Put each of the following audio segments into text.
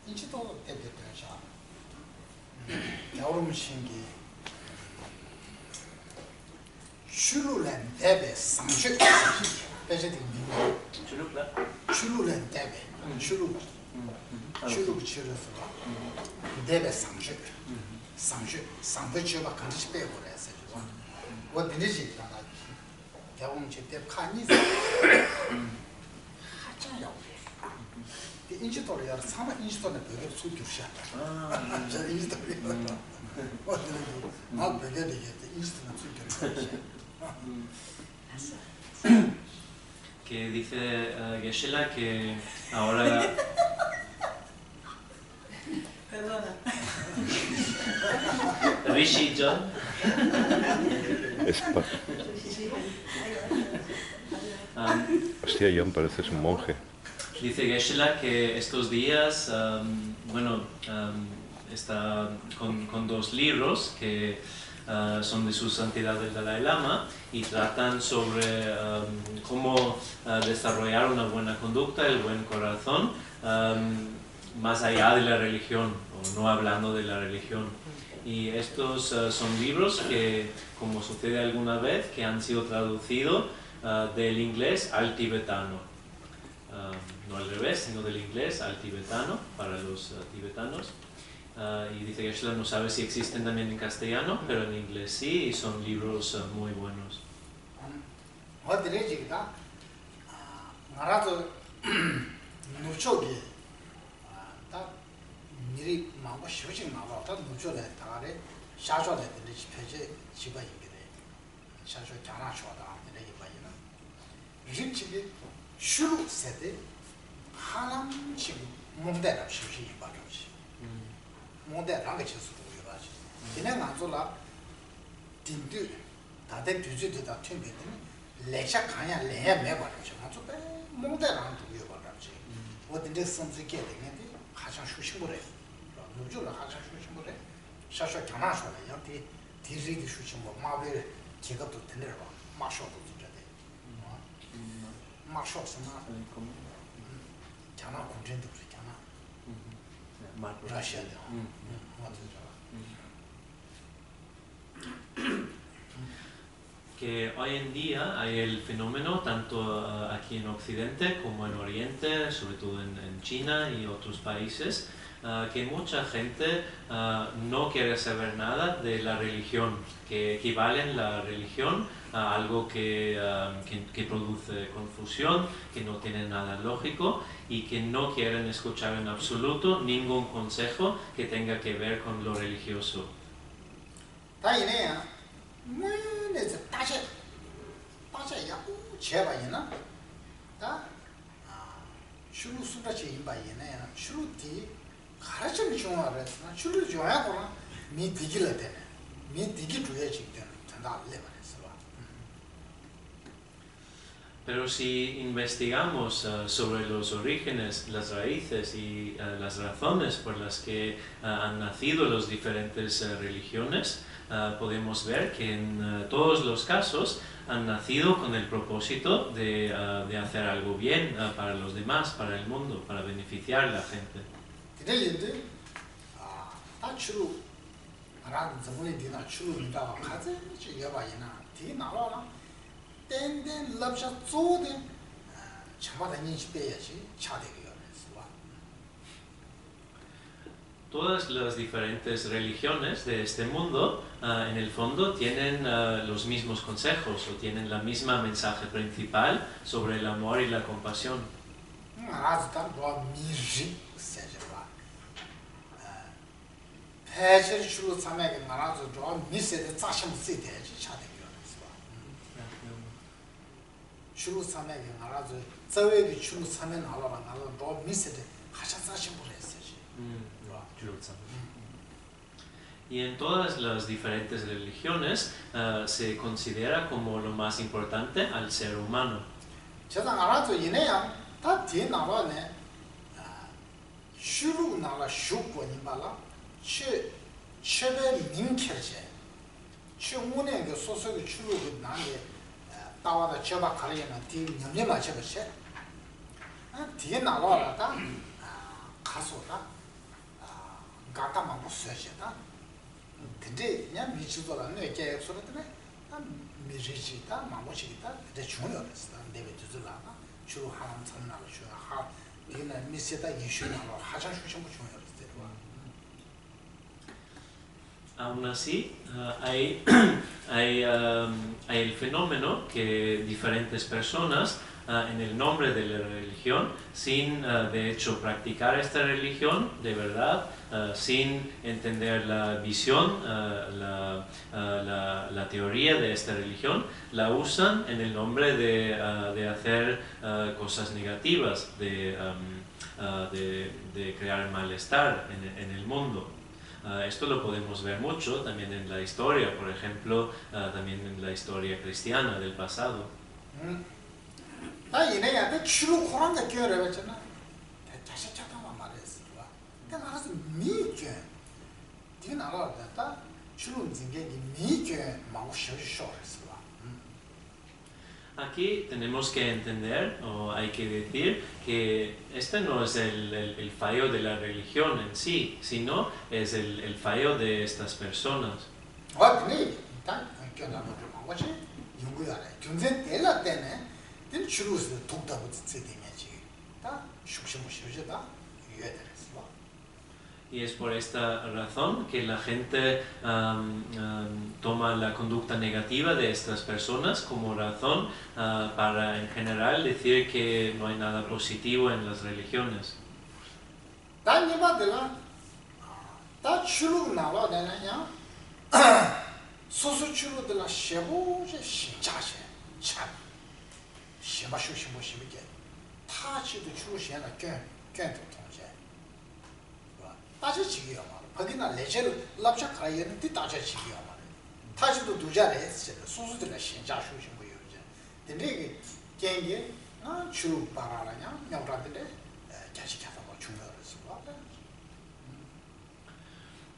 인지도 대표되죠. 여름 신기 슐루렌 대베 상주 배제된 미 슐루렌 대베 슐루 치료서 대베 상주 상주가 같이 빼고 그래서 뭐 되는지 나 여름 제때 칸이 하자요. 인지도를 여러 사마 인지도는 벽에 숨겨주셔야 돼. 저 인지도를 막 벽에 되겠대. 인지도는 숨겨주셔야 Que dice Geshe-la que ahora... Perdona. Rishi John. Hostia, John, pareces un monje. Dice Geshe-la que estos días, está con dos libros que son de su santidad el Dalai Lama y tratan sobre cómo desarrollar una buena conducta, el buen corazón, más allá de la religión, o no hablando de la religión. Y estos son libros que, como sucede alguna vez, que han sido traducidos del inglés al tibetano. No al revés, sino del inglés al tibetano, para los tibetanos. Y dice que Geshe-la no sabe si existen también en castellano, pero en inglés sí, y son libros muy buenos. 슈루 세대 하남 지금 몽대라 시시 바로지 몽대랑 같이 쓰고 이러지 그냥 안줄라 딘드 다들 뒤지다 튕기는 레샤 가냐 레야 매버지 아주 몽대랑 두고 이러지 어딘데 선지게 되는데 가장 수신거래 노조를 가장 수신거래 샤샤 장난소래 여기 디리디 수신거 마베 제가도 되는 거 마셔도 마셔서나 장난 군전도 그렇잖아. 러시아도. Que hoy en día hay el fenómeno tanto aquí en Occidente como en Oriente, sobre todo en China y otros países, que mucha gente no quiere saber nada de la religión, que equivalen la religión a algo que produce confusión, que no tiene nada lógico y que no quieren escuchar en absoluto ningún consejo que tenga que ver con lo religioso. Pero si investigamos sobre los orígenes, las raíces y las razones por las que han nacido las diferentes religiones, podemos ver que en todos los casos han nacido con el propósito de hacer algo bien para los demás, para el mundo, para beneficiar a la gente. Todas las diferentes religiones de este mundo, en el fondo, tienen los mismos consejos o tienen la misma mensaje principal sobre el amor y la compasión. Y en todas las diferentes religiones se considera como lo más importante al ser humano. 따와다 저바 가려면 뒤 냠냠아 저것이 뒤에 나와라다 가소다 gata mambo sueshita. Today, ya michizola no ke sort of mirishita, mamochita, the chunyoris, David Zula, Chu Han Tanal, ha, in a misita Yishuna or Hachashu chunyoris. Aún así, hay el fenómeno que diferentes personas, en el nombre de la religión, sin de hecho practicar esta religión de verdad, sin entender la visión, la teoría de esta religión, la usan en el nombre de hacer cosas negativas, de crear malestar en el mundo. Esto lo podemos ver mucho también en la historia, por ejemplo, también en la historia cristiana del pasado. Aquí tenemos que entender, o hay que decir, que este no es el fallo de la religión en sí, sino es el fallo de estas personas. Y es por esta razón que la gente toma la conducta negativa de estas personas como razón para en general decir que no hay nada positivo en las religiones.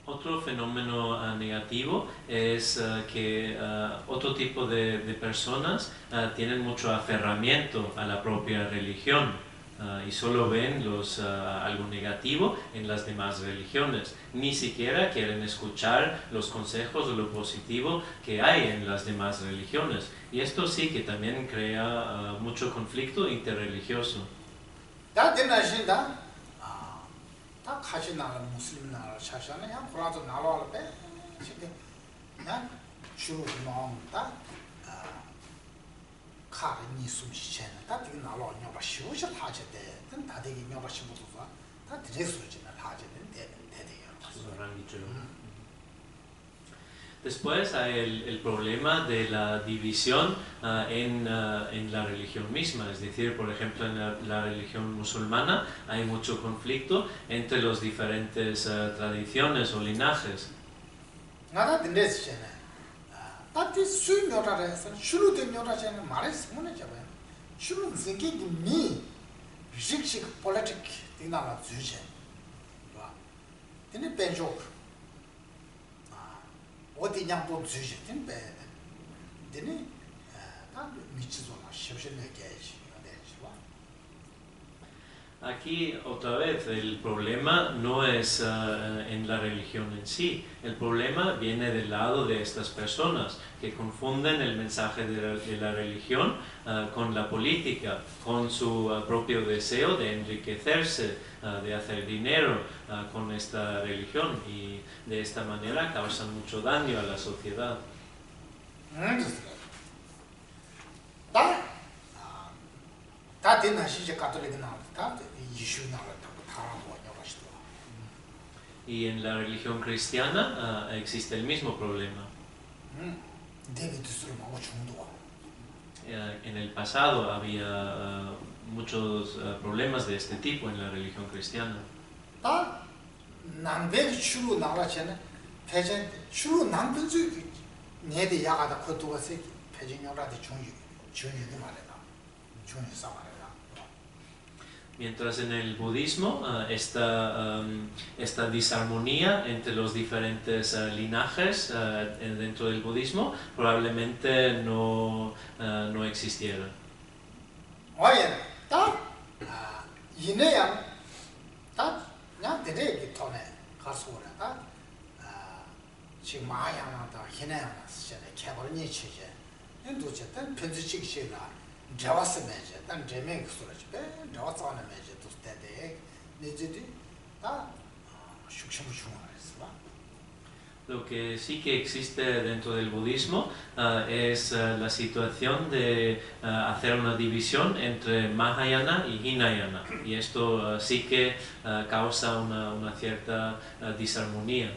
Otro fenómeno negativo es que otro tipo de personas tienen mucho aferramiento a la propia religión y solo ven algo negativo en las demás religiones. Ni siquiera quieren escuchar los consejos o lo positivo que hay en las demás religiones. Y esto sí que también crea mucho conflicto interreligioso. Después hay el problema de la división en la religión misma, es decir, por ejemplo, en la religión musulmana hay mucho conflicto entre las diferentes tradiciones o linajes. Aquí otra vez el problema no es en la religión en sí, el problema viene del lado de estas personas que confunden el mensaje de la religión con la política, con su propio deseo de enriquecerse, de hacer dinero con esta religión y de esta manera causan mucho daño a la sociedad. Y en la religión cristiana existe el mismo problema. En el pasado había muchos problemas de este tipo en la religión cristiana. Mientras en el budismo esta disarmonía entre los diferentes linajes dentro del budismo probablemente no existiera. 가서라다 지금 마야나다 희나야나스 개발이 치제 인도제단 편지식시라 자와스메제 단 제메 소라지 배 자와스메제 도스테데 네제디 다 숙심을 중앙했어. Lo que sí que existe dentro del budismo es la situación de hacer una división entre Mahayana y Hinayana, y esto sí que causa una cierta disarmonía.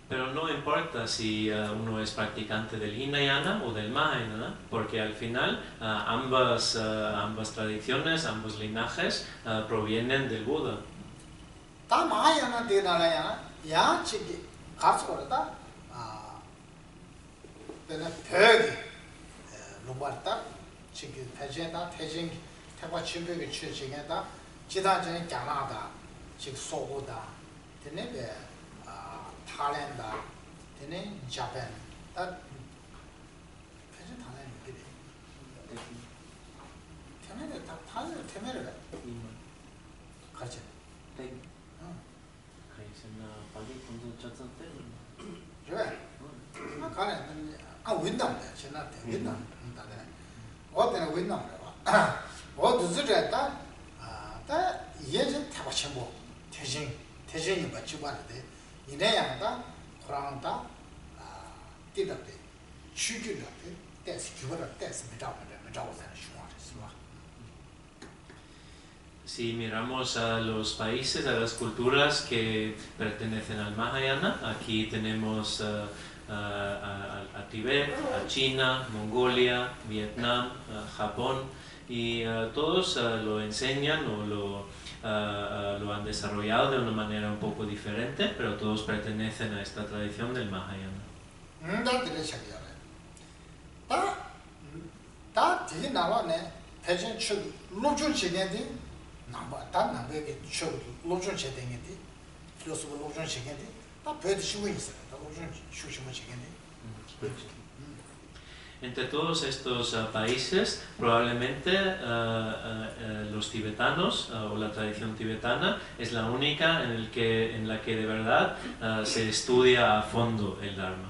Pero no importa si uno es practicante del Hinayana o del Mahayana, porque al final ambas tradiciones, ambos linajes provienen del Buda. Thailand, Japan, that 이내양다 호랑다 띠답데 추규답데 데스 규버다 데스 메자오잖아 슈와르스와. Si miramos a los países, a las culturas que pertenecen al Mahayana, aquí tenemos a Tibet, a China, Mongolia, Vietnam, Japón, y todos lo enseñan o lo han desarrollado de una manera un poco diferente, pero todos pertenecen a esta tradición del Mahayana. Entre todos estos países, probablemente los tibetanos o la tradición tibetana es la única en la que de verdad se estudia a fondo el Dharma.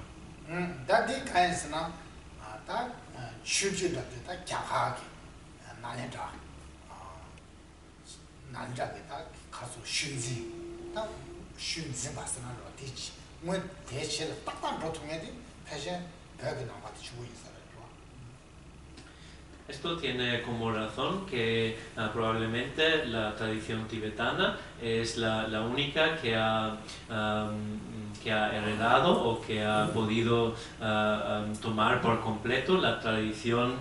Esto tiene como razón que probablemente la tradición tibetana es la única que ha heredado o que ha podido tomar por completo la tradición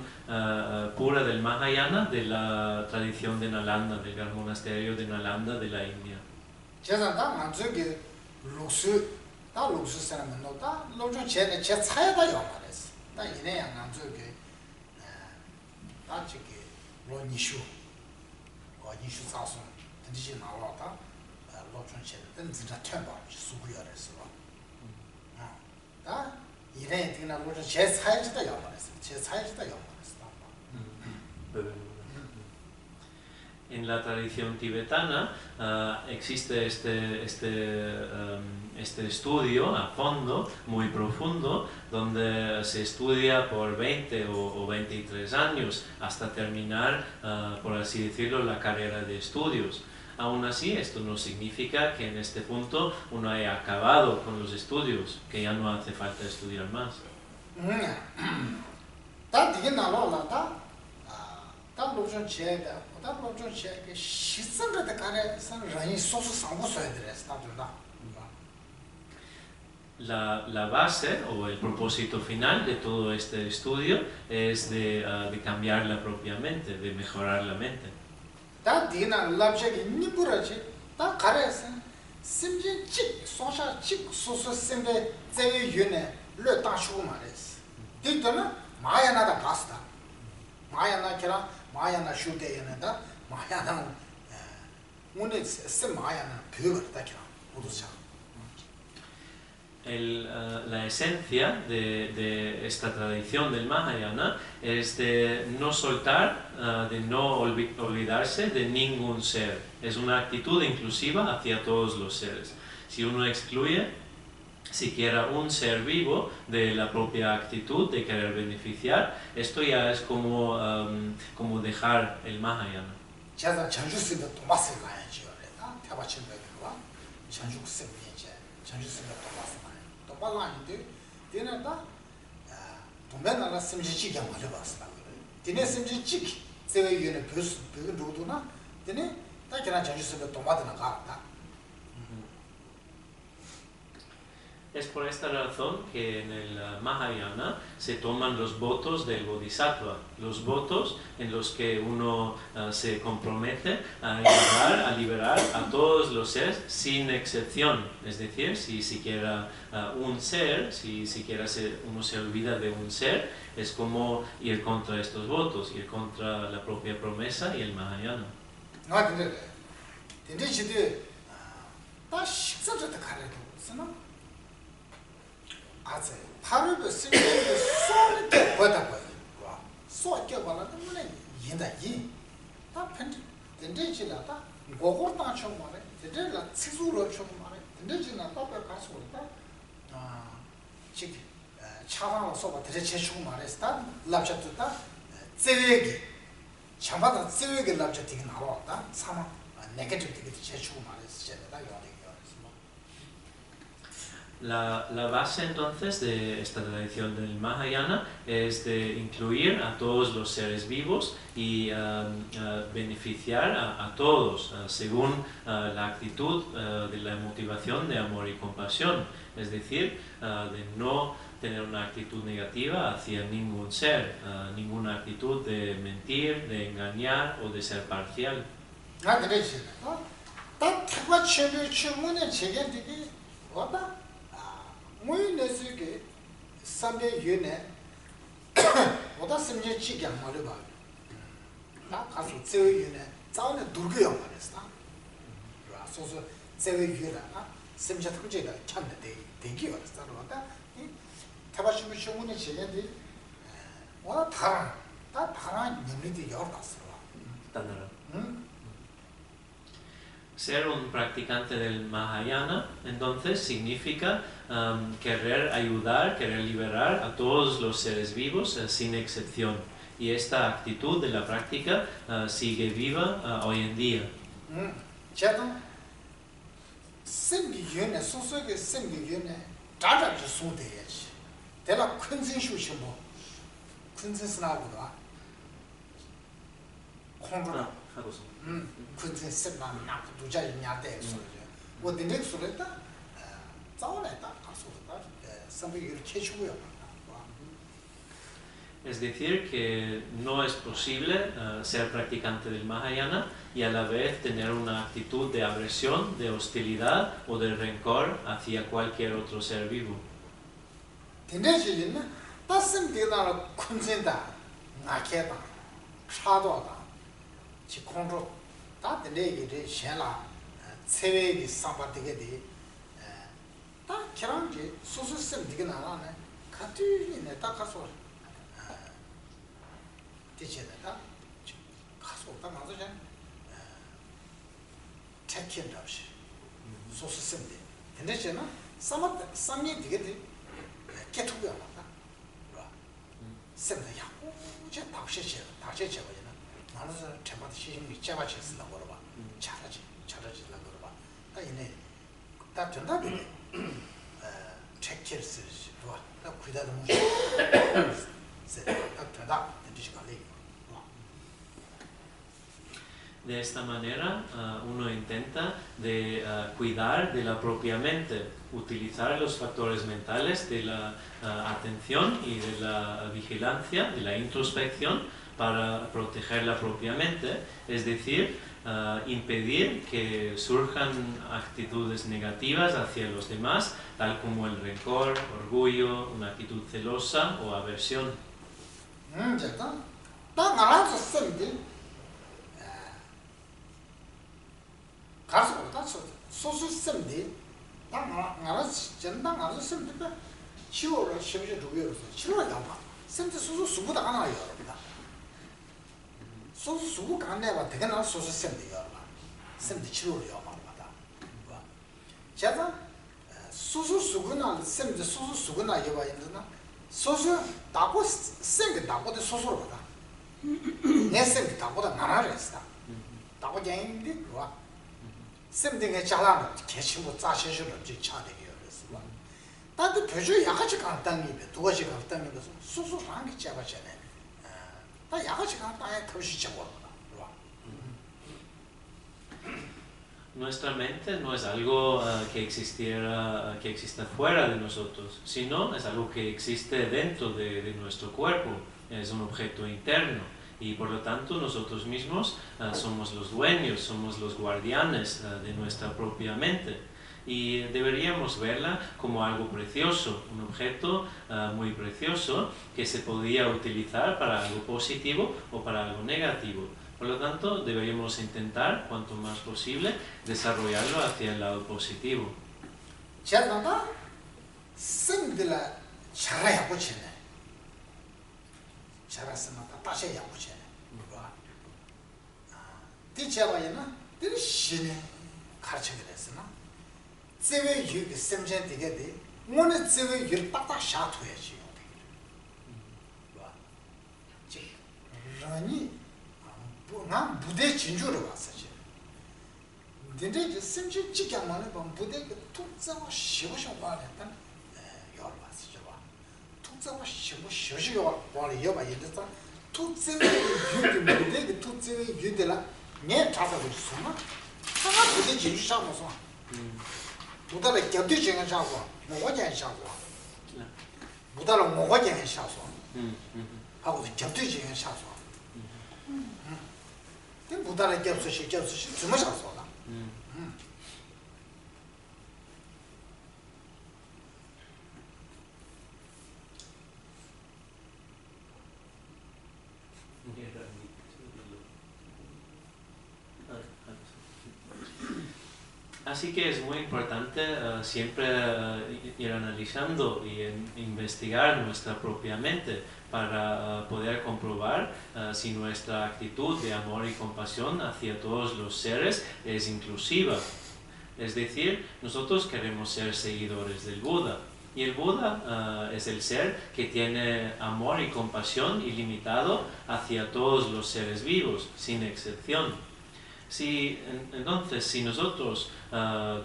pura del Mahayana, de la tradición de Nalanda, del gran monasterio de Nalanda de la India. En la tradición tibetana existe este estudio a fondo, muy profundo, donde se estudia por 20 o 23 años hasta terminar, por así decirlo, la carrera de estudios. Aún así, esto no significa que en este punto uno haya acabado con los estudios, que ya no hace falta estudiar más. La base o el propósito final de todo este estudio es de cambiar la propia mente, de mejorar la mente. la esencia de esta tradición del Mahayana es de no soltar, de no olvidarse de ningún ser. Es una actitud inclusiva hacia todos los seres. Si uno excluye siquiera un ser vivo de la propia actitud de querer beneficiar, esto ya es como dejar el Mahayana. Es por esta razón que en el Mahayana se toman los votos del Bodhisattva, los votos en los que uno se compromete a liberar a todos los seres sin excepción. Es decir, si siquiera un ser, si siquiera uno se olvida de un ser, es como ir contra estos votos, ir contra la propia promesa y el Mahayana. 하루도 심지어 소리 보다 보여. 소리 봐라 때문에 인다지. 다 편지 된대지라다. 고고다 좀 말해. 된대라 치수로 좀 말해. 된대지나 답을 가서 올다. 즉 차방을 써봐 대체 좀 말했다. 랍샷도 제외기. 참바다 제외기 랍샷 되게 나왔다. 사마 네게티브 되게 제출 말했어. 제가 요리. La base entonces de esta tradición del Mahayana es de incluir a todos los seres vivos y beneficiar a todos según la actitud de la motivación de amor y compasión, es decir, de no tener una actitud negativa hacia ningún ser, ninguna actitud de mentir, de engañar o de ser parcial. muy necesito samye yune oda samye chi kyang ma le ba ta kasu tsewe yune zaone durge yo ma resta ra so so tsewe yune a samje tuje ga kyang de dengi yo resta ro ta tabashi mu shomune chene de oda ta nyamri de yo ta so Ser un practicante del Mahayana, entonces, significa querer ayudar, querer liberar a todos los seres vivos sin excepción. Y esta actitud de la práctica sigue viva hoy en día. 군진 습만 나 두자 있냐대 소리죠. 뭐 된데 소리다. 자원했다. 가서다. 선비를 캐주고요. Es decir, que no es posible ser practicante del Mahayana y a la vez tener una actitud de agresión, de hostilidad o de rencor hacia cualquier otro ser vivo. 된데 지는 따슴 되나 군진다. 나케다. 차도다. 지 컨트롤 다 내기를 셴라 세외기 상바되게 다 결혼지 소소심 되게 나라네 같이네 딱 가서 되잖아 가서 딱 맞아 체크인 없이 소소심 돼 근데 제가 삼이 되게 돼 개투가 나다 봐 쌤도 야고 제 다시 제거잖아 나는 제가 시심이 제바쳤으나 거라 봐. 잘하지라 거라 봐. 나 이네 다 전달이 체크를 쓰지. 봐. 나 cuidado mucho. De esta manera uno intenta de cuidar de la propia mente, utilizar los factores mentales de la atención y de la vigilancia, de la introspección para proteger la propia mente, es decir, impedir que surjan actitudes negativas hacia los demás, tal como el rencor, orgullo, una actitud celosa o aversión. 나라 전당 가서 sempre 치료를 심지 두고요. 치료를 잡아. sempre 소소 수고도 안 하요. 소소 수고 간내가 되게 나 소소 sempre sempre 치료를 요 말이다. 제가 소소 수고나 sempre 소소 수고나 요 봐야는데 소소 다고 sempre 다고도 소소로 보다. 내 sempre 다고도 나라를 했다. 다고 얘기인데 와. sempre 잘하는 개심고 짜셔셔를 지 차대요. 그래서 다들 표주 약같이 간단히 두 가지 간단히 그래서 소소한 게 잡아잖아요. 다 약같이 간단히 털시 잡아. Nuestra mente no es algo que exista fuera de nosotros, sino es algo que existe dentro de nuestro cuerpo, es un objeto interno y por lo tanto nosotros mismos somos los dueños, somos los guardianes de nuestra propia mente y deberíamos verla como algo precioso, un objeto muy precioso que se podía utilizar para algo positivo o para algo negativo. Por lo tanto, deberíamos intentar, cuanto más posible, desarrollarlo hacia el lado positivo. 난 부대 진주로 왔었지. 근데 이제 심지 지켜만은 부대 그 독자와 쉬고쉬고 말했다. 여러 봤었죠. 독자와 쉬고쉬고 말이 여봐 이랬다. 독자의 부대 그 독자의 유대라 내 타서고 있었나? 하나 부대 진주 잡아서. 부다를 겹도 지는 잡고 뭐가 잡고. 부다를 뭐가 잡고. 하고 겹도 지는 잡고. 부다를 겹수시怎么想说的？Así que es muy importante siempre ir analizando y investigar nuestra propia mente para poder comprobar si nuestra actitud de amor y compasión hacia todos los seres es inclusiva. Es decir, nosotros queremos ser seguidores del Buda y el Buda es el ser que tiene amor y compasión ilimitado hacia todos los seres vivos, sin excepción. Entonces, si nosotros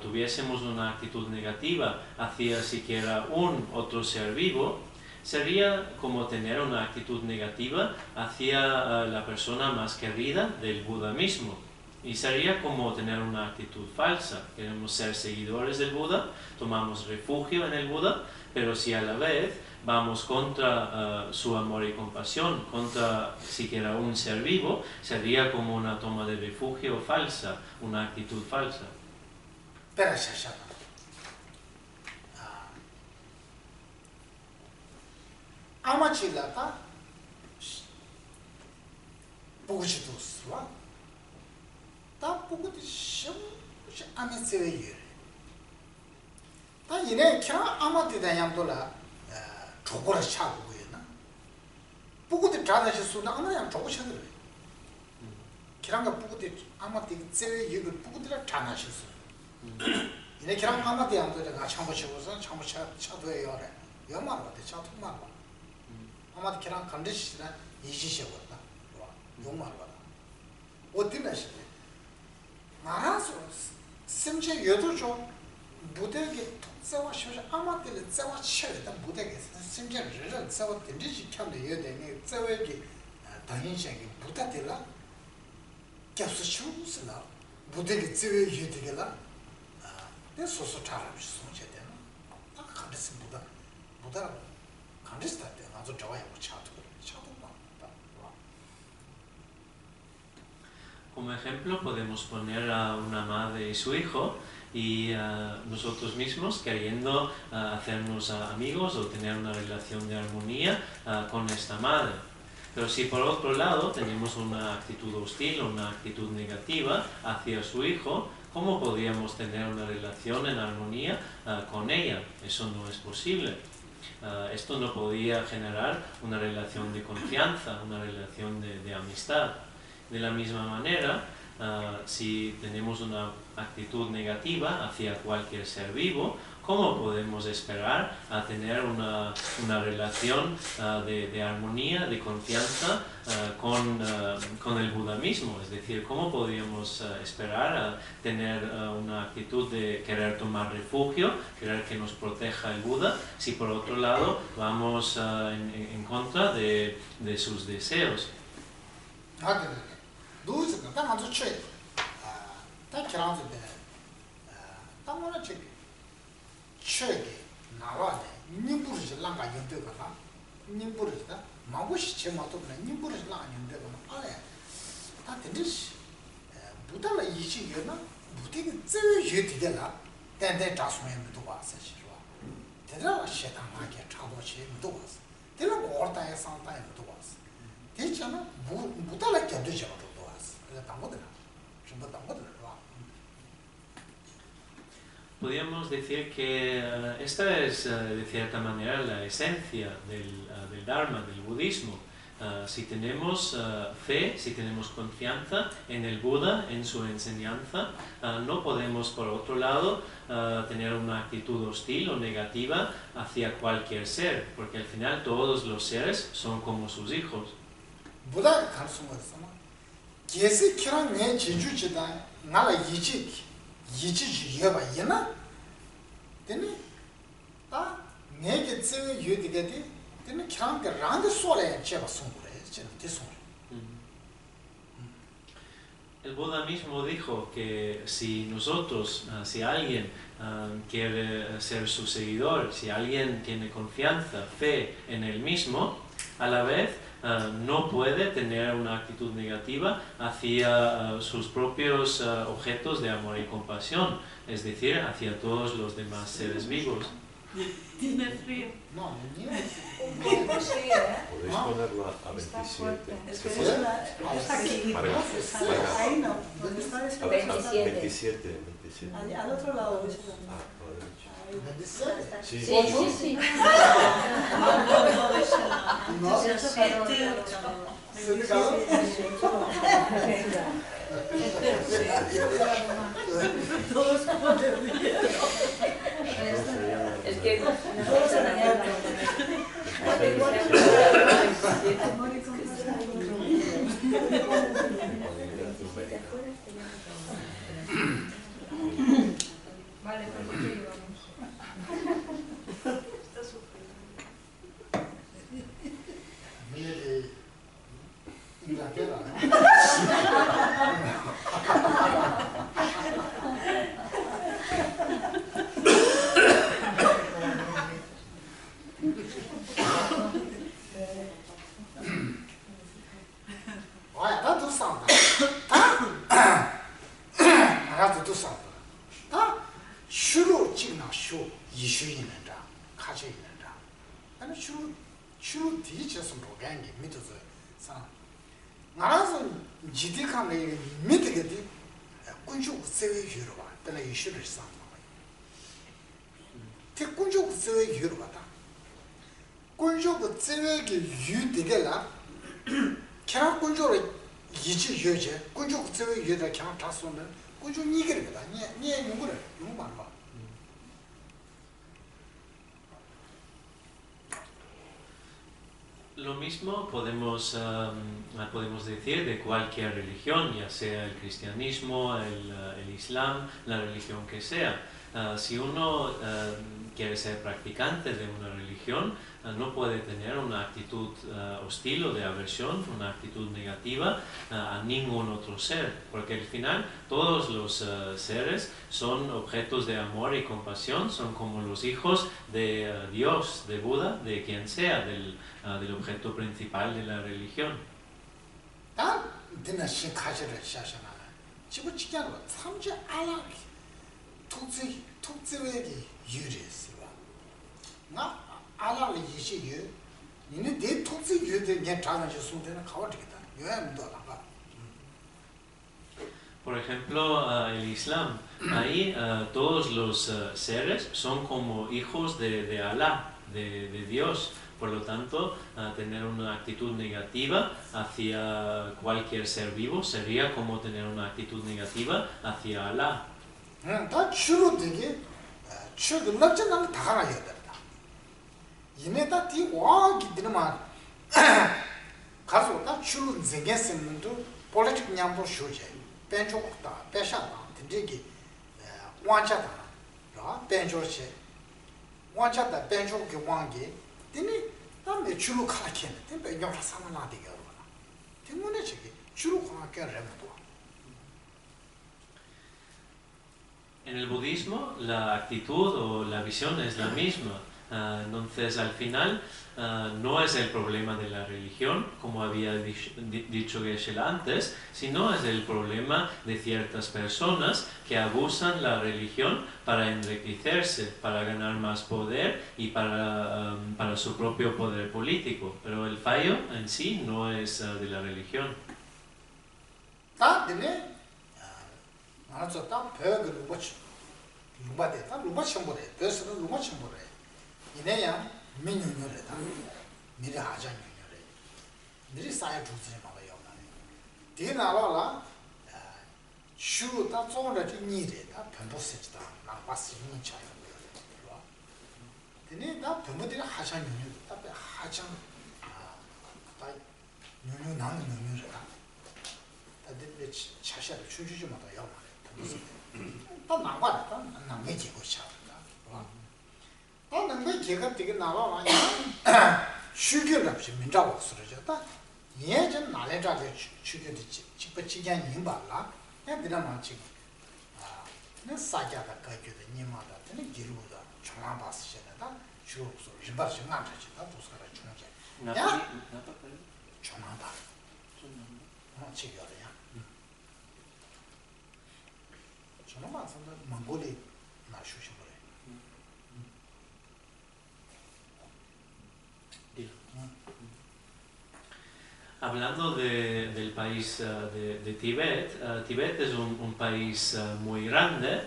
tuviésemos una actitud negativa hacia siquiera un otro ser vivo, sería como tener una actitud negativa hacia la persona más querida del Buda mismo. Y sería como tener una actitud falsa. Queremos ser seguidores del Buda, tomamos refugio en el Buda, pero si a la vez vamos contra su amor y compasión, contra siquiera un ser vivo, sería como una toma de refugio falsa, una actitud falsa. Pero 아마치라다 보고 싶었어. 다 보고도 심 아메세요. 다 이내 그냥 아마디다 양도라 저거를 차고 있나? 보고도 잘하시 수나 아마야 저거 쳐들. 그냥 거 보고도 아마디 제외 이거 보고도 잘하셨어. 이내 그냥 아마디 양도가 참고 쳐서 참고 쳐도요. 여말 같아. 차도 말. 아마도 그냥 간듯이나 이지셔버다. 용말 받아. 어디나 싶어. 말아서 심지어 여도죠. 무대게 독자와 쇼시 아마들 자와 쳐다 무대게 심지어 저런 자와 든지 켜는 여대네 자외기 당연시하게 부다들라. 계속 쇼스나 무대게 자외 여대게라. 내 소소 잘하고 싶어 되나? 딱 간듯습니다. 무다 간듯다. Como ejemplo podemos poner a una madre y su hijo y nosotros mismos queriendo hacernos amigos o tener una relación de armonía con esta madre. Pero si por otro lado tenemos una actitud hostil o una actitud negativa hacia su hijo, ¿cómo podríamos tener una relación en armonía con ella? Eso no es posible. Esto no podía generar una relación de confianza, una relación de amistad. De la misma manera, si tenemos una actitud negativa hacia cualquier ser vivo, ¿cómo podemos esperar a tener una relación de armonía, de confianza con el Buda mismo? Es decir, ¿cómo podríamos esperar a tener una actitud de querer tomar refugio, querer que nos proteja el Buda, si por otro lado vamos en contra de sus deseos? 최게 나와네 님부르지 랑가 연대가라 님부르다 마고시 제마도 그냥 님부르지 랑가 연대가라 알아야 다 된듯이 부달라 이시여나 부대가 제일 유디데라 근데 자수면도 와서 싫어 대단한 시당하게 차도치 못 왔어 대나 고르다에 상다에 못 왔어 대잖아 부달라 견도 잡아도 왔어 그래서 당거든 좀 당거든 Podríamos decir que esta es, de cierta manera, la esencia del Dharma, del budismo. Si tenemos fe, si tenemos confianza en el Buda, en su enseñanza, no podemos, por otro lado, tener una actitud hostil o negativa hacia cualquier ser, porque al final todos los seres son como sus hijos. Buda 이지 여봐 얘나 되네 아 내게 제 유디게디 되네 그랑게 랑게 소래 제가 송그래 제가 대송 El Buda mismo dijo que si nosotros, si alguien quiere ser su seguidor, si alguien tiene confianza, fe en él mismo, a la vez no puede tener una actitud negativa hacia sus propios objetos de amor y compasión, es decir, hacia todos los demás seres vivos. Tiene frío. No, un poco sí, ¿eh? Podéis ponerla a 27. Es que es aquí. Ahí no, donde está ese 27. Al otro lado de ese. Sí. Sí. Todos es que todos se dañan. Vale, pues llevamos. Está sufriendo. Viene de Inglaterra, Vaya, tanto santa. Tanto santa. 주로 찍나 쇼 이슈 있는 자 가져 있는 자 아니 주로 뒤져서 로간이 밑에서 사 나라서 지디칸에 밑에게 군주 세외 유로 봐 때문에 이슈를 쌓는 거야 대 군주 세외 유로 봐다 군주 세외게 유되게라 캐나 군주를 이지 유제 군주 세외 유다 캐나 다소는 군주 니게를 거다 니 용거를 용 봐. Lo mismo podemos decir de cualquier religión, ya sea el cristianismo, el islam, la religión que sea. Si uno quiere ser practicante de una religión, no puede tener una actitud hostil o de aversión, una actitud negativa a ningún otro ser, porque al final todos los seres son objetos de amor y compasión, son como los hijos de Dios, de Buda, de quien sea, del objeto principal de la religión. 알아를 이시유 니네 대 토지 유대 년 장을 좀 손대는 가와 되겠다. 요야 못 알아봐. Por ejemplo, el Islam. Ahí todos los seres son como hijos de Alá, de Dios. Por lo tanto, tener una actitud negativa hacia cualquier ser vivo sería como tener una actitud negativa hacia Alá. 다 주로 되게 주로 럭전한 다 하나 해야 된다. 이내다 뒤와 기드는 가서 다 주로 생겼으면도 폴리틱 냠도 쇼제 벤조다 배샤다 되게 완차다 라 벤조체 완차다 벤조게 왕게 되니 다음에 주로 가르치는 되게 영화 사만나 되게 그러나 때문에 저기 주로 가르쳐 렘도 En el budismo la actitud o la visión es la misma. Entonces al final no es el problema de la religión, como había dicho Geshe-la antes, sino es el problema de ciertas personas que abusan la religión para enriquecerse, para ganar más poder y para su propio poder político. Pero el fallo en sí no es de la religión. 알았어. 딱 벽을 루바데. 딱 루바 첨보래. 그래서 루바 첨보래. 이내야 민유녀래다. 미리 하자 유녀래. 미리 사야 주지 말아요. 디나라라 슈로 딱 쪼르 니래. 딱 변보세지다. 나 봤어. 이 차요. 근데 나 변보들이 하자 유녀. 딱 하자 딱 유녀 나는 유녀래다. 다들 차샤를 추주지 마요. 또 나와라. 또 남의 제고 시작한다. 또 남의 제가 되게 나와 슈교를 없이 민자고 쓰러졌다. 예전 나래자게 슈교도 집어 지간 임발라. 내가 지금 내 사자가 가지고 님마다 되는 길보다 총안 봤으셔다. 슈로서 리바스 나타지다. 도스가라 총제. 야. 총안다. 지겨야. Hablando del país de Tíbet, Tíbet es un país muy grande,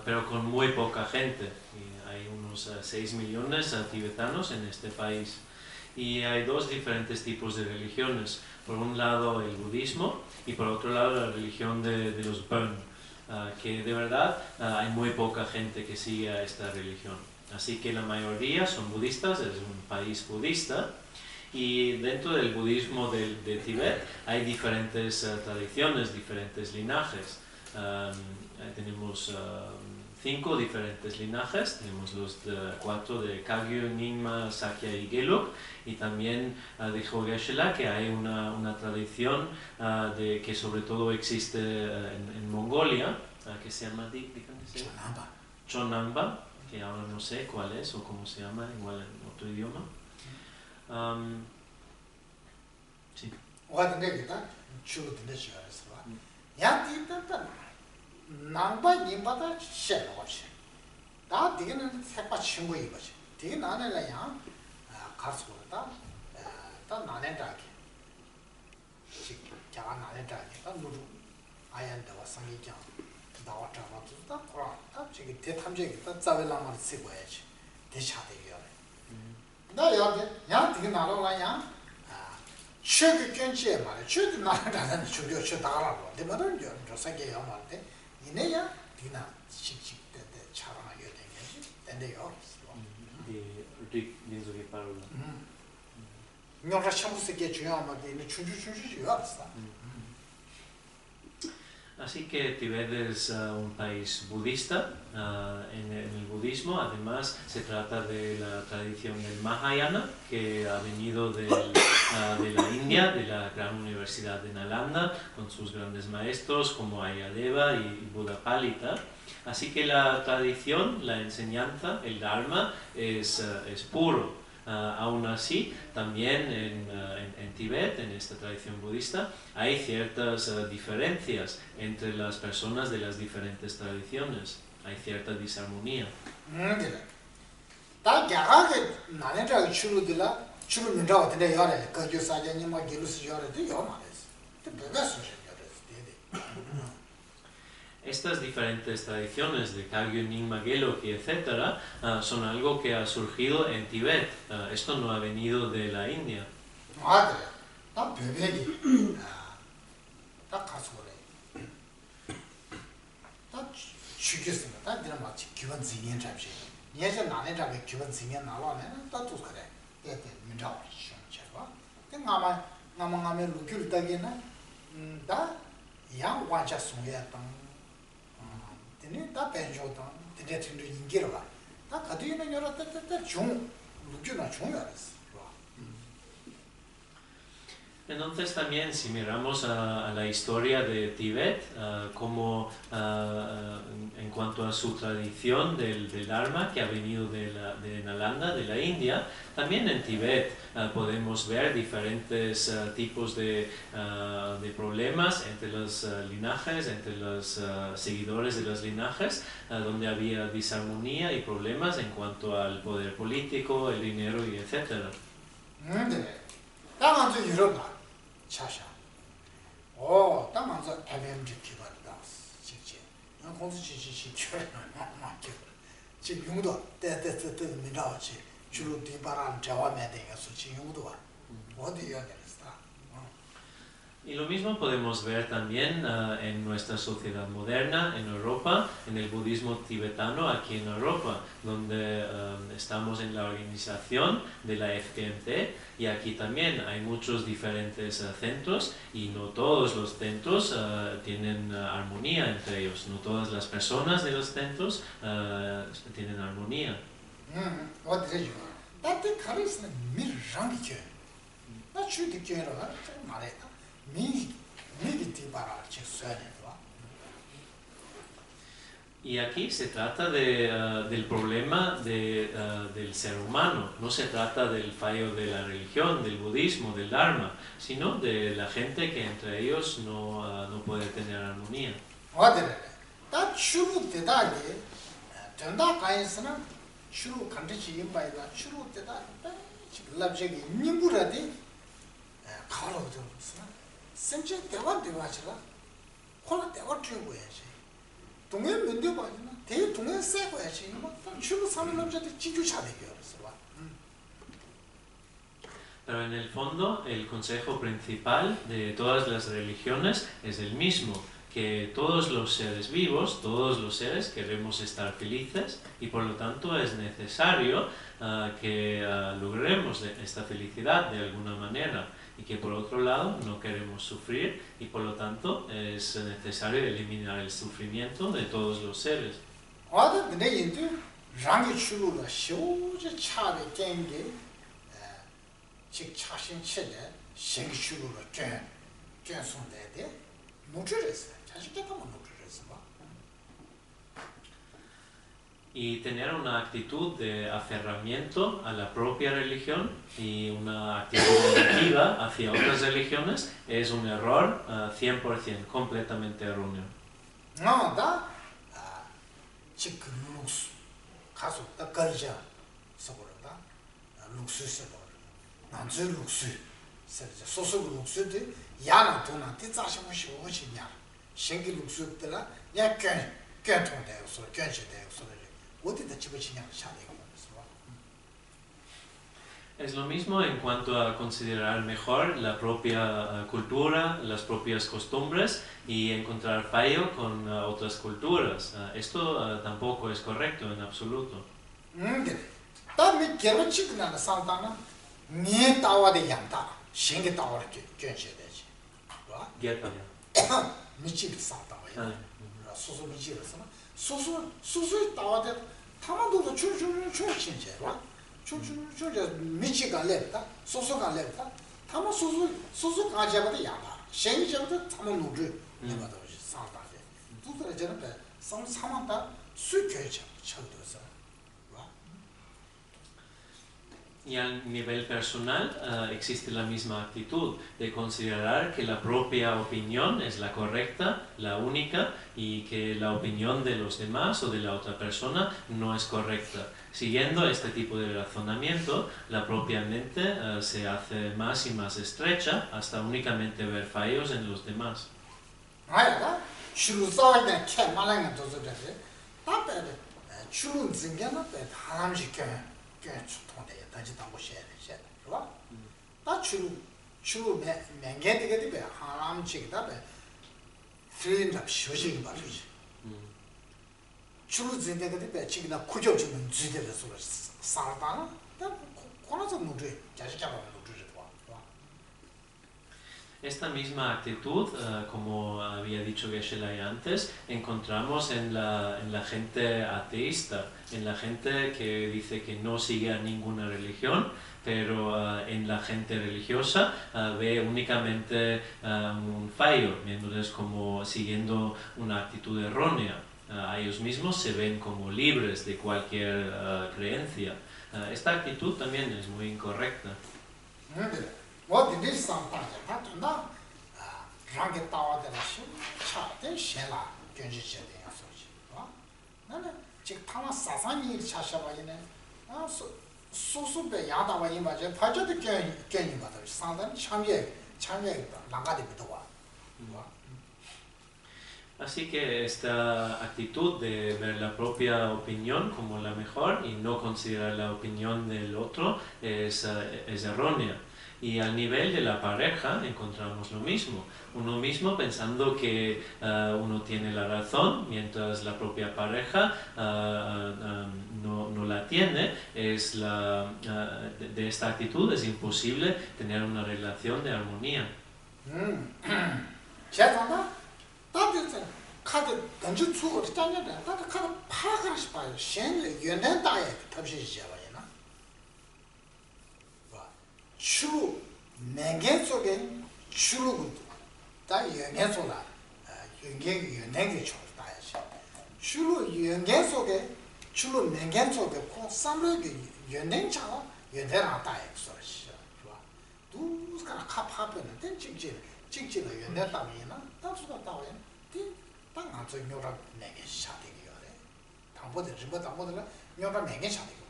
pero con muy poca gente. Y hay unos 6 millones tibetanos en este país. Y hay dos diferentes tipos de religiones. Por un lado el budismo y por otro lado la religión de los Bon. Que de verdad hay muy poca gente que sigue a esta religión. Así que la mayoría son budistas, es un país budista, y dentro del budismo de Tíbet hay diferentes tradiciones, diferentes linajes. Tenemos 5 diferentes linajes, tenemos los 4 de Kagyu, Nyingma, Sakya y Gelug, y también dijo Geshe-la que hay una tradición que sobre todo existe en Mongolia, que se llama Chonamba, que ahora no sé cuál es o cómo se llama, igual en otro idioma. Sí. 남바 님바다 셔로시 다 디게는 색바 친구 이거지 디게 나네라야 가스고다 다 나네다게 식 자가 나네다게 다 누루 아얀다와 상기장 나와타와 다 코라 다 지금 대탐적이 다 자벨라마를 쓰고 해야지 대샤대요 나 여기 야 디게 나로라야 최그 견지에 말이야 최그 나라는 주요 다라고 되면은 저 세계에 말때 이내야 디나 식식때 차라하게 되겠지 된대요. Lindsay Parola. 명사 첨부스게 중요한데 이 추주주주요 알았어. Así que Tíbet es un país budista. En el budismo, además, se trata de la tradición del Mahayana, que ha venido de la India, de la gran universidad de Nalanda, con sus grandes maestros como Ayadeva y Buddhapalita. Así que la tradición, la enseñanza, el Dharma es puro. Aún así, también en Tíbet, en esta tradición budista, hay ciertas diferencias entre las personas de las diferentes tradiciones. Hay cierta disarmonía. Estas diferentes tradiciones de Kagyu, Nyingma, Gelugpa, etc., son algo que ha surgido en Tibet. Esto no ha venido de la India. Entonces también si miramos a la historia de Tibet, como en cuanto a su tradición del Dharma que ha venido de Nalanda, de la India, también en Tibet podemos ver diferentes tipos de problemas entre los linajes, entre los seguidores de los linajes, donde había disarmonía y problemas en cuanto al poder político, el dinero y etc. 차샤. 따만서 LMG 기반이다. 직지. 공수 지시 최근 맞죠. 지금 용도 때때때 미나지. 주로 뒤바람 자와면 되게 수치 용도 와. 어디야 되겠어. Y lo mismo podemos ver también en nuestra sociedad moderna, en Europa, en el budismo tibetano aquí en Europa, donde estamos en la organización de la FKMT y aquí también hay muchos diferentes centros y no todos los centros tienen armonía entre ellos, no todas las personas de los centros tienen armonía. Y aquí se trata del problema del ser humano, no se trata del fallo de la religión, del budismo, del dharma, sino de la gente que entre ellos no puede tener armonía. Pero en el fondo, el consejo principal de todas las religiones es el mismo, que todos los seres vivos, todos los seres queremos estar felices y por lo tanto es necesario que logremos esta felicidad de alguna manera y que por otro lado no queremos sufrir y por lo tanto es necesario eliminar el sufrimiento de todos los seres. Y tener una actitud de aferramiento a la propia religión y una actitud negativa hacia otras religiones es un error 100%, completamente erróneo. Es lo mismo en cuanto a considerar mejor la propia cultura, las propias costumbres y encontrar fallo con otras culturas. Esto tampoco es correcto en absoluto. Y a nivel personal existe la misma actitud de considerar que la propia opinión es la correcta, la única, y que la opinión de los demás o de la otra persona no es correcta. Siguiendo este tipo de razonamiento, la propia mente se hace más y más estrecha hasta únicamente ver fallos en los demás. 주로 싸우는 개 말하는 도저들이 답에 주로 증견은 하나씩 꽤 좋던데 다시 담고 셔야 돼. 그봐? 다 주로 맹게 되게 돼. 하나씩 답에 트레인업 쉬어지기 말이지. 주로 증견이 돼. 지금 구조 좀 주대로서 살다나? 다 코나서 누르 자식하고 누르지 봐. Esta misma actitud, como había dicho Geshe-la antes, encontramos en la gente ateísta, en la gente que dice que no sigue a ninguna religión, pero en la gente religiosa ve únicamente un fallo, viéndoles como siguiendo una actitud errónea. Ellos mismos se ven como libres de cualquier creencia. Esta actitud también es muy incorrecta. 어디를 상파자 같은다 랑게 따와들라 차대 셴라 견지셔야 소지 나는 지금 타마 사상이 차셔봐이네 소소배 야다와이 맞아 파저도 견이 맞아 상단 참여 랑가데 비도와 Así que esta actitud de ver la propia opinión como la mejor y no considerar la opinión del otro es errónea. Y al nivel de la pareja encontramos lo mismo. Uno mismo pensando que uno tiene la razón, mientras la propia pareja no la tiene, de esta actitud es imposible tener una relación de armonía. 카드 던져 주고 있잖아요. 다들 카드 파가 싶어요. 셴 연단 다에 탑시지야 봐야나. 봐. 주 맹게 속에 주로 다 연계 속라. 연계 좋다야지. 주로 연계 속에 주로 맹게 속에 꼭 삼르게 연행차가 연대랑 다에 있어지. 봐. 두스가 카파는 된 직지가 연대다면이나 다수가 다와요. 땅 안서 녀라 내게 샤되기요. 당보들 좀 당보들 녀라 내게 샤되기구나.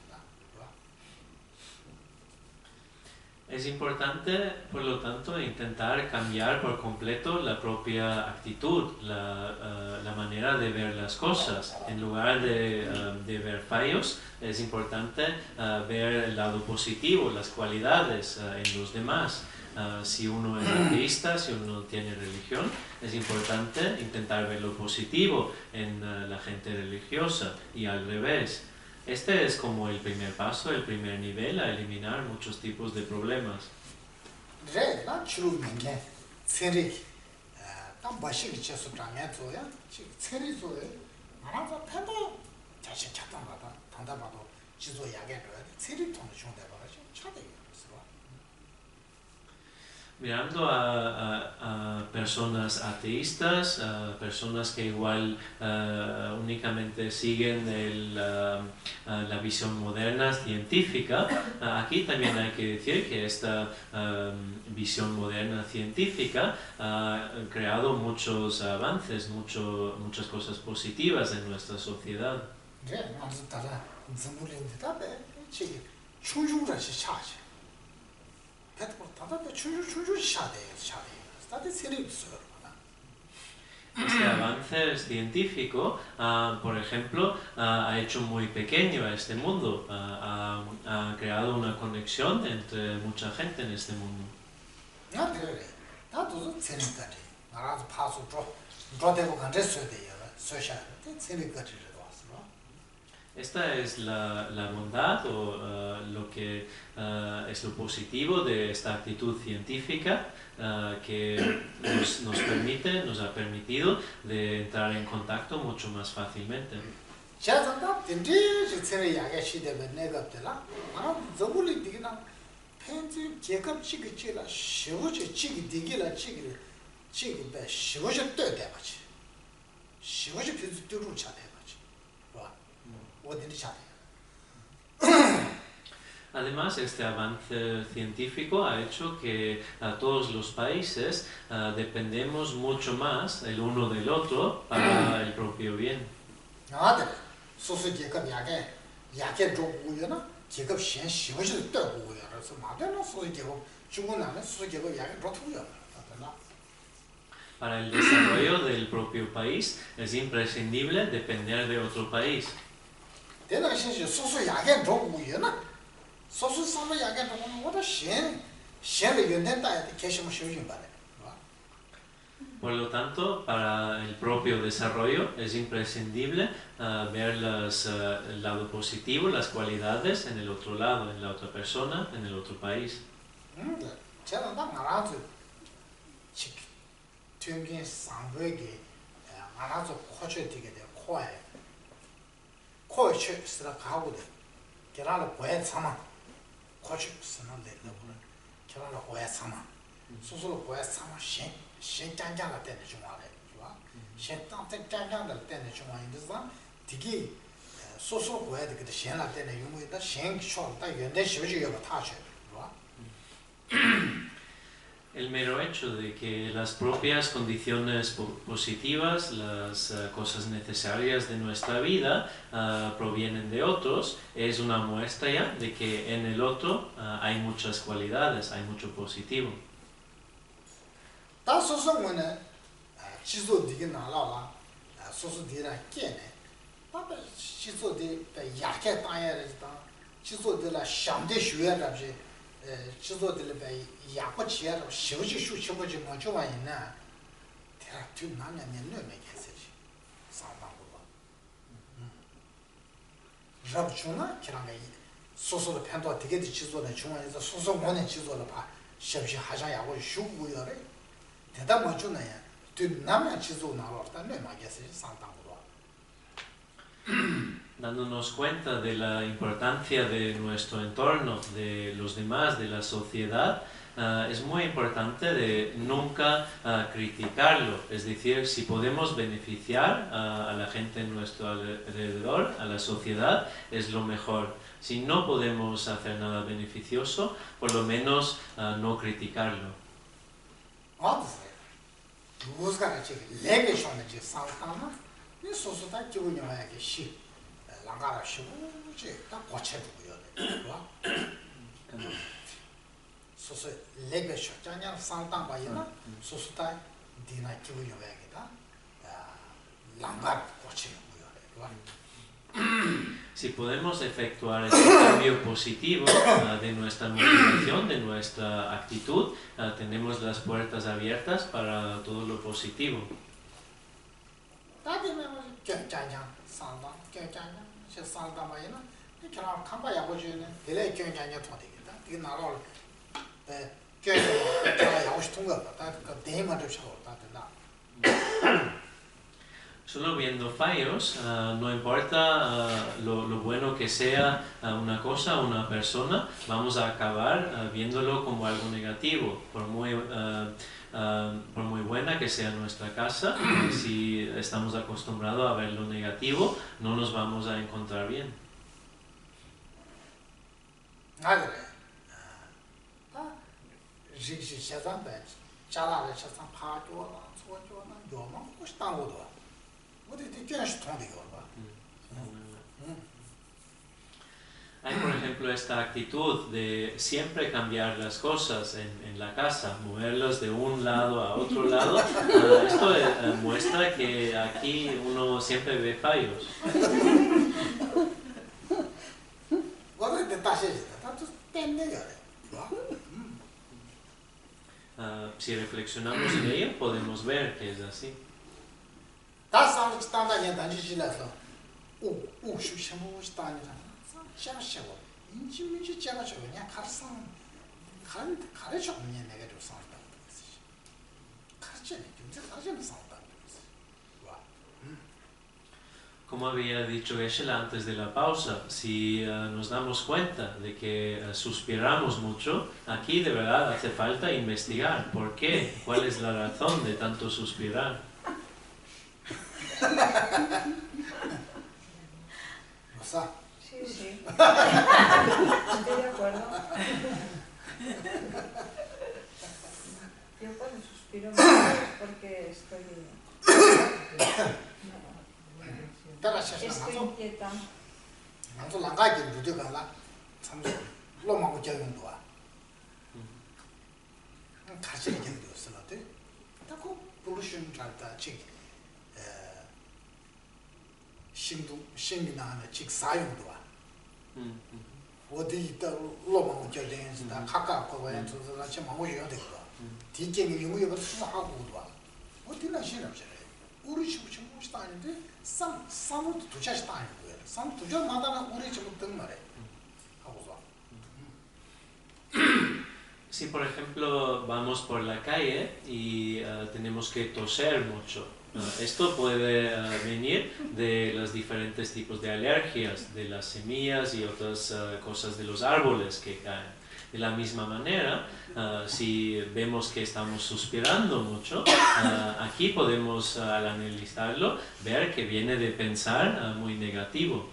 Es importante, por lo tanto, intentar cambiar por completo la propia actitud, la manera de ver las cosas. En lugar de ver fallos, es importante ver el lado positivo, las cualidades en los demás. Si uno es ateísta, si uno no tiene religión, es importante intentar ver lo positivo en la gente religiosa y al revés. Este es como el primer paso, el primer nivel a eliminar muchos tipos de problemas. Mirando a personas ateístas, personas que igual únicamente siguen la visión moderna científica, aquí también hay que decir que esta visión moderna científica ha creado muchos avances, muchas cosas positivas en nuestra sociedad. Este avance científico, por ejemplo, ha hecho muy pequeño a este mundo, ha creado una conexión entre mucha gente en este mundo. Esta es la bondad o lo que es lo positivo de esta actitud científica que nos ha permitido de entrar en contacto mucho más fácilmente. Además, este avance científico ha hecho que todos los países dependemos mucho más el uno del otro para el propio bien. Para el desarrollo del propio país es imprescindible depender de otro país. 대단히 신시 소소 야겐 조우이나 소소 상의 야겐 조우는 뭐다 신의 연된다에 계시면 쉬우신 바래. Por lo tanto, para el propio desarrollo es imprescindible ver el lado positivo, las cualidades en el otro lado, en la otra persona, en el otro país. 제가 딱 말아서 튕긴 상회에 말아서 코쳐 되게 돼 코에 쳐서 가고 돼 계란을 고에 참아 코쳐 쓰는 데 너는 계란을 고에 참아 소소로 고에 참아 신장장을 때는 중앙에 좋아 신장장을 때는 중앙인데서 되게 소소 고에 되게 신할 때는 용무에다 신초다 연대 쉬우지가 타셔 좋아 El mero hecho de que las propias condiciones positivas, las cosas necesarias de nuestra vida provienen de otros, es una muestra ya de que en el otro hay muchas cualidades, hay mucho positivo. 지도들 배 야고치야로 쉬우지 쉬우지 뭐 좋아했나 대학 좀 나면 내려면 계세지 상담고 봐 잡주나 그런 게 소소로 편도 되게 지도는 중앙에서 소소 원의 지도를 봐 쉬우지 하자 야고 쉬우고요래 대답 뭐 주나야 좀 나면 지도 나왔다 내면 계세지 상담고 봐 Dándonos cuenta de la importancia de nuestro entorno, de los demás, de la sociedad, es muy importante de nunca criticarlo. Es decir, si podemos beneficiar a la gente en nuestro alrededor, a la sociedad, es lo mejor. Si no podemos hacer nada beneficioso, por lo menos no criticarlo. 랑가라 쉬우지 딱 고쳐두고요. 소소 레게 쇼장냥 상담 바이나 소소다 디나 기분이 왜게다. 랑가라 고쳐두고요. Si podemos efectuar ese cambio positivo de nuestra motivación, de nuestra actitud, tenemos las puertas abiertas para todo lo positivo. Solo viendo fallos, no importa lo bueno que sea una cosa o una persona, vamos a acabar viéndolo como algo negativo, por muy buena que sea nuestra casa. Si estamos acostumbrados a ver lo negativo, no nos vamos a encontrar bien. Hay, por ejemplo, esta actitud de siempre cambiar las cosas en la casa, moverlas de un lado a otro lado. Esto muestra que aquí uno siempre ve fallos. Si reflexionamos en ello, podemos ver que es así. Como había dicho Geshe-la antes de la pausa, si nos damos cuenta de que suspiramos mucho, aquí de verdad hace falta investigar por qué, cuál es la razón de tanto suspirar. Sí, sí. Estoy de acuerdo. Yo cuando suspiro es porque estoy inquieta. pollution 같다 즉 신민나는 즉 사용도 와 어디 있다 로망 저된다 각각 거에 저서 좀 하고 해야 될 거. 뒤에는 용어가 수사하고도 와. 어디나 싫어져. 우리 지금 무슨 아닌데 삼도 도착이 다 아닌 거야. 삼 도착 나다나 우리 지금 등 말해. 하고서. Si por ejemplo vamos por la calle y tenemos que toser mucho, esto puede venir de los diferentes tipos de alergias, de las semillas y otras cosas de los árboles que caen. De la misma manera, si vemos que estamos suspirando mucho, aquí podemos al analizarlo ver que viene de pensar muy negativo.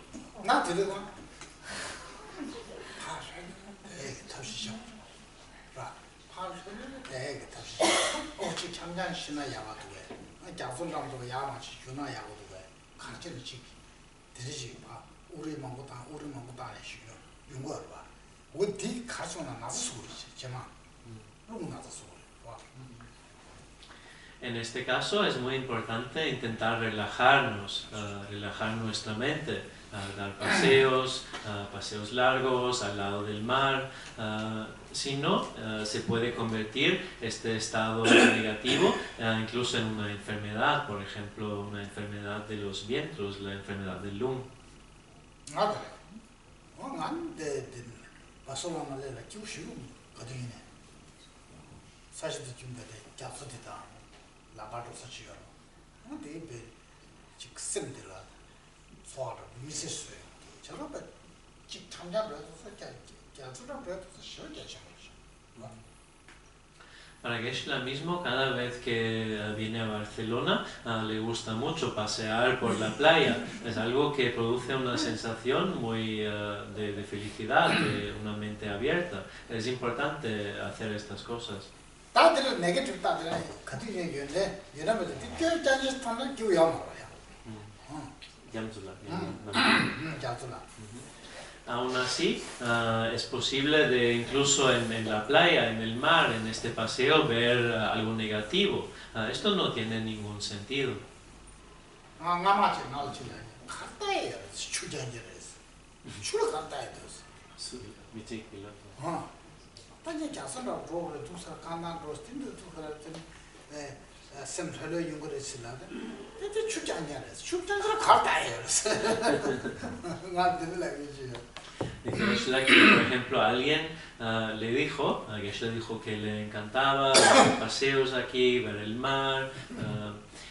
En este caso es muy importante intentar relajarnos, relajar nuestra mente, dar paseos, paseos largos al lado del mar. Si no, se puede convertir este estado negativo incluso en una enfermedad, por ejemplo, una enfermedad de los vientres, la enfermedad del lung. Para Geshe-la mismo, cada vez que viene a Barcelona, le gusta mucho pasear por la playa. Es algo que produce una sensación muy de felicidad, de una mente abierta. Es importante hacer estas cosas. Aún así, es posible de incluso en la playa, en el mar, en este paseo, ver algo negativo. Esto no tiene ningún sentido. Dice Geshe-la que, por ejemplo, alguien le dijo, a Geshe le dijo que le encantaba hacer paseos aquí, ver el mar,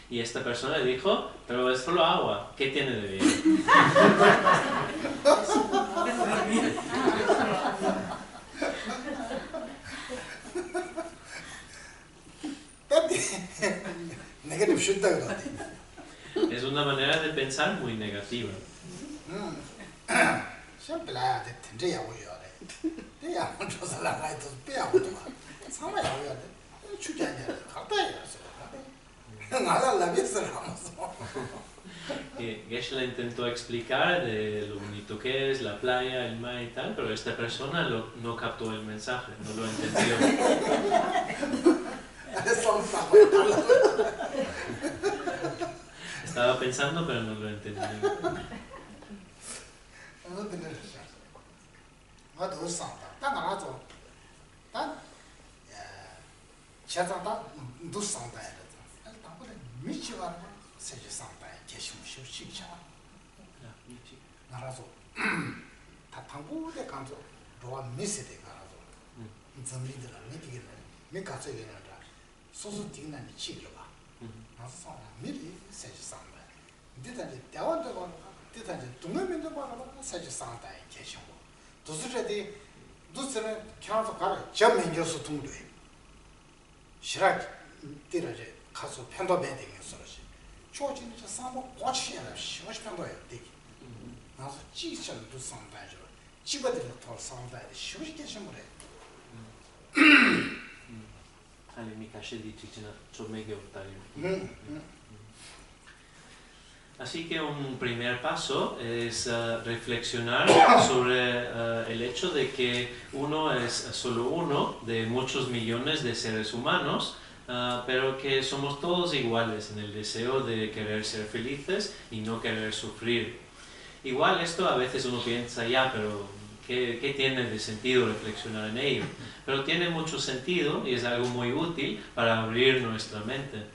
y esta persona le dijo, pero es solo agua, ¿qué tiene de bien? Es una manera de pensar muy negativa. Geshe-la intentó explicar de lo bonito que es la playa, el mar y tal, pero esta persona no captó el mensaje, no lo entendió. Estaba pensando, pero no lo entendió. Así que un primer paso es reflexionar sobre el hecho de que uno es solo uno de muchos millones de seres humanos pero que somos todos iguales en el deseo de querer ser felices y no querer sufrir. Igual esto a veces uno piensa, ya, pero ¿qué tiene de sentido reflexionar en ello? Pero tiene mucho sentido y es algo muy útil para abrir nuestra mente.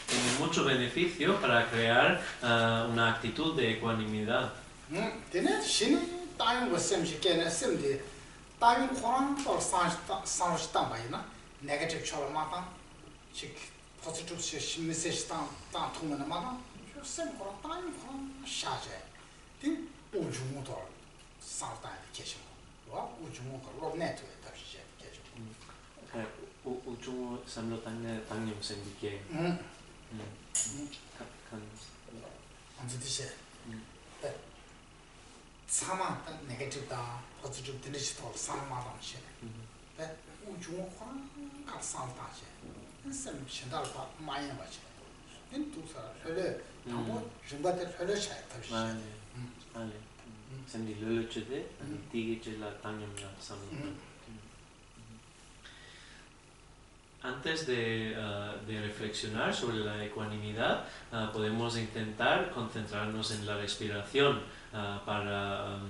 Tiene mucho beneficio para crear una actitud de ecuanimidad. 우중호 삼로 당념 생기게. 사마 네게티브다 포지티브 드리지털 사마당시 네 우중호가 가상다시 선 신달바 많이 맞지 인도사 혈레 뭐 증바대 혈레 차이다시 vale sendi luluchude tigichela tangnyamna samna. Antes de reflexionar sobre la ecuanimidad, podemos intentar concentrarnos en la respiración para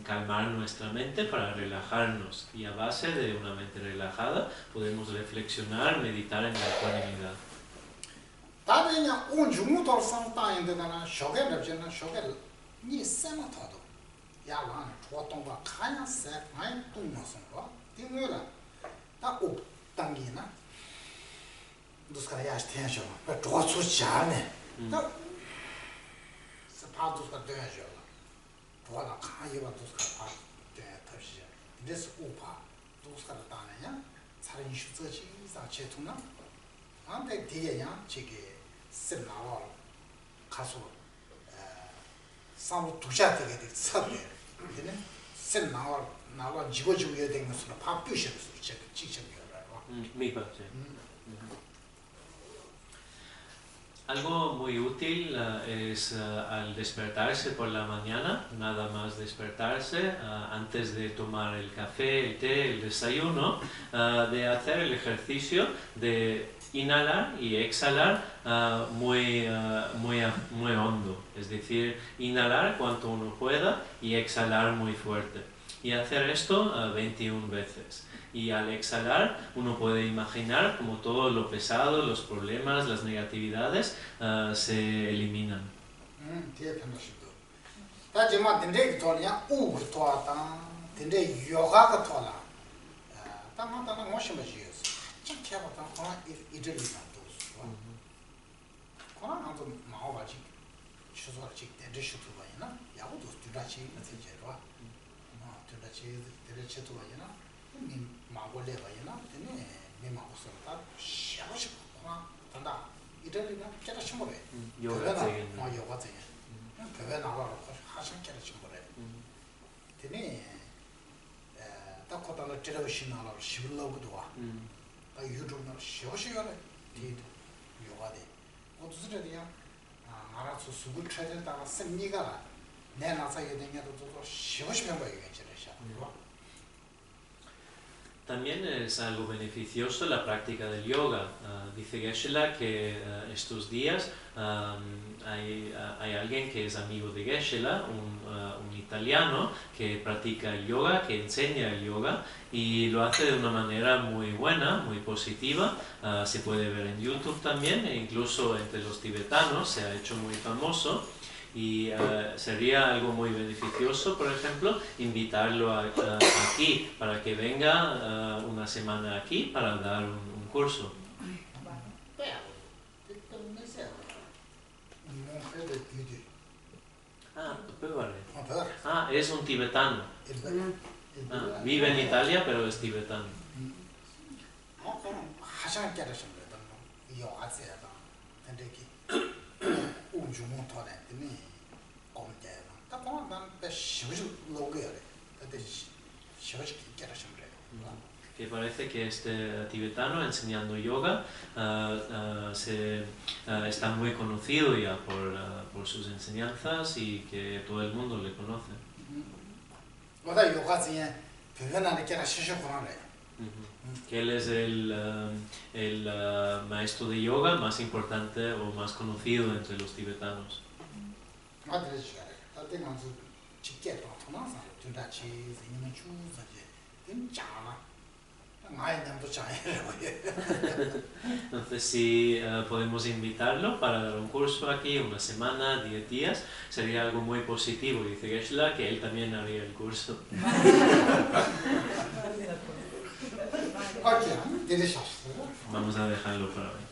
calmar nuestra mente, para relajarnos. Y a base de una mente relajada podemos reflexionar, meditar en la ecuanimidad. 당기나 두스카라 야스 텐션 저거 좋지않네 또 스파두스카 되죠 저거가 가이가 두스카 파 되듯이 이래서 우파 두스카라 다네야 사람 수저지 이상 제투나 안데 뒤에야 저게 쓸나와 가서 사무 두샤되게 됐었대 근데 쓸나와 나와 지고지고야 되는 것으로 바쁘셔서 직접 Mi parte. Algo muy útil es al despertarse por la mañana, nada más despertarse, antes de tomar el café, el té, el desayuno, de hacer el ejercicio de inhalar y exhalar muy hondo, es decir, inhalar cuanto uno pueda y exhalar muy fuerte. Y hacer esto 21 veces. Y al exhalar uno puede imaginar como todo lo pesado, los problemas, las negatividades se eliminan. También es algo beneficioso la práctica del yoga. Dice Geshe-la que estos días hay alguien que es amigo de Geshe-la, un italiano que practica el yoga, que enseña el yoga y lo hace de una manera muy buena, muy positiva. Se puede ver en YouTube también e incluso entre los tibetanos se ha hecho muy famoso. Y sería algo muy beneficioso, por ejemplo, invitarlo aquí para que venga una semana aquí para dar un curso. Es un tibetano. Vive en Italia, pero es tibetano. Que parece que este tibetano enseñando yoga está muy conocido ya por sus enseñanzas y que todo el mundo le conoce. Pevena que era Shisho Kurare. Que él es el maestro de yoga más importante o más conocido entre los tibetanos. Madre Share, tengo su chiquito, ¿no? Tundachi, Inuchu, Tinchana. Entonces, si podemos invitarlo para dar un curso aquí, una semana, 10 días, sería algo muy positivo. Dice Geshe-la que él también haría el curso. Vamos a dejarlo para hoy.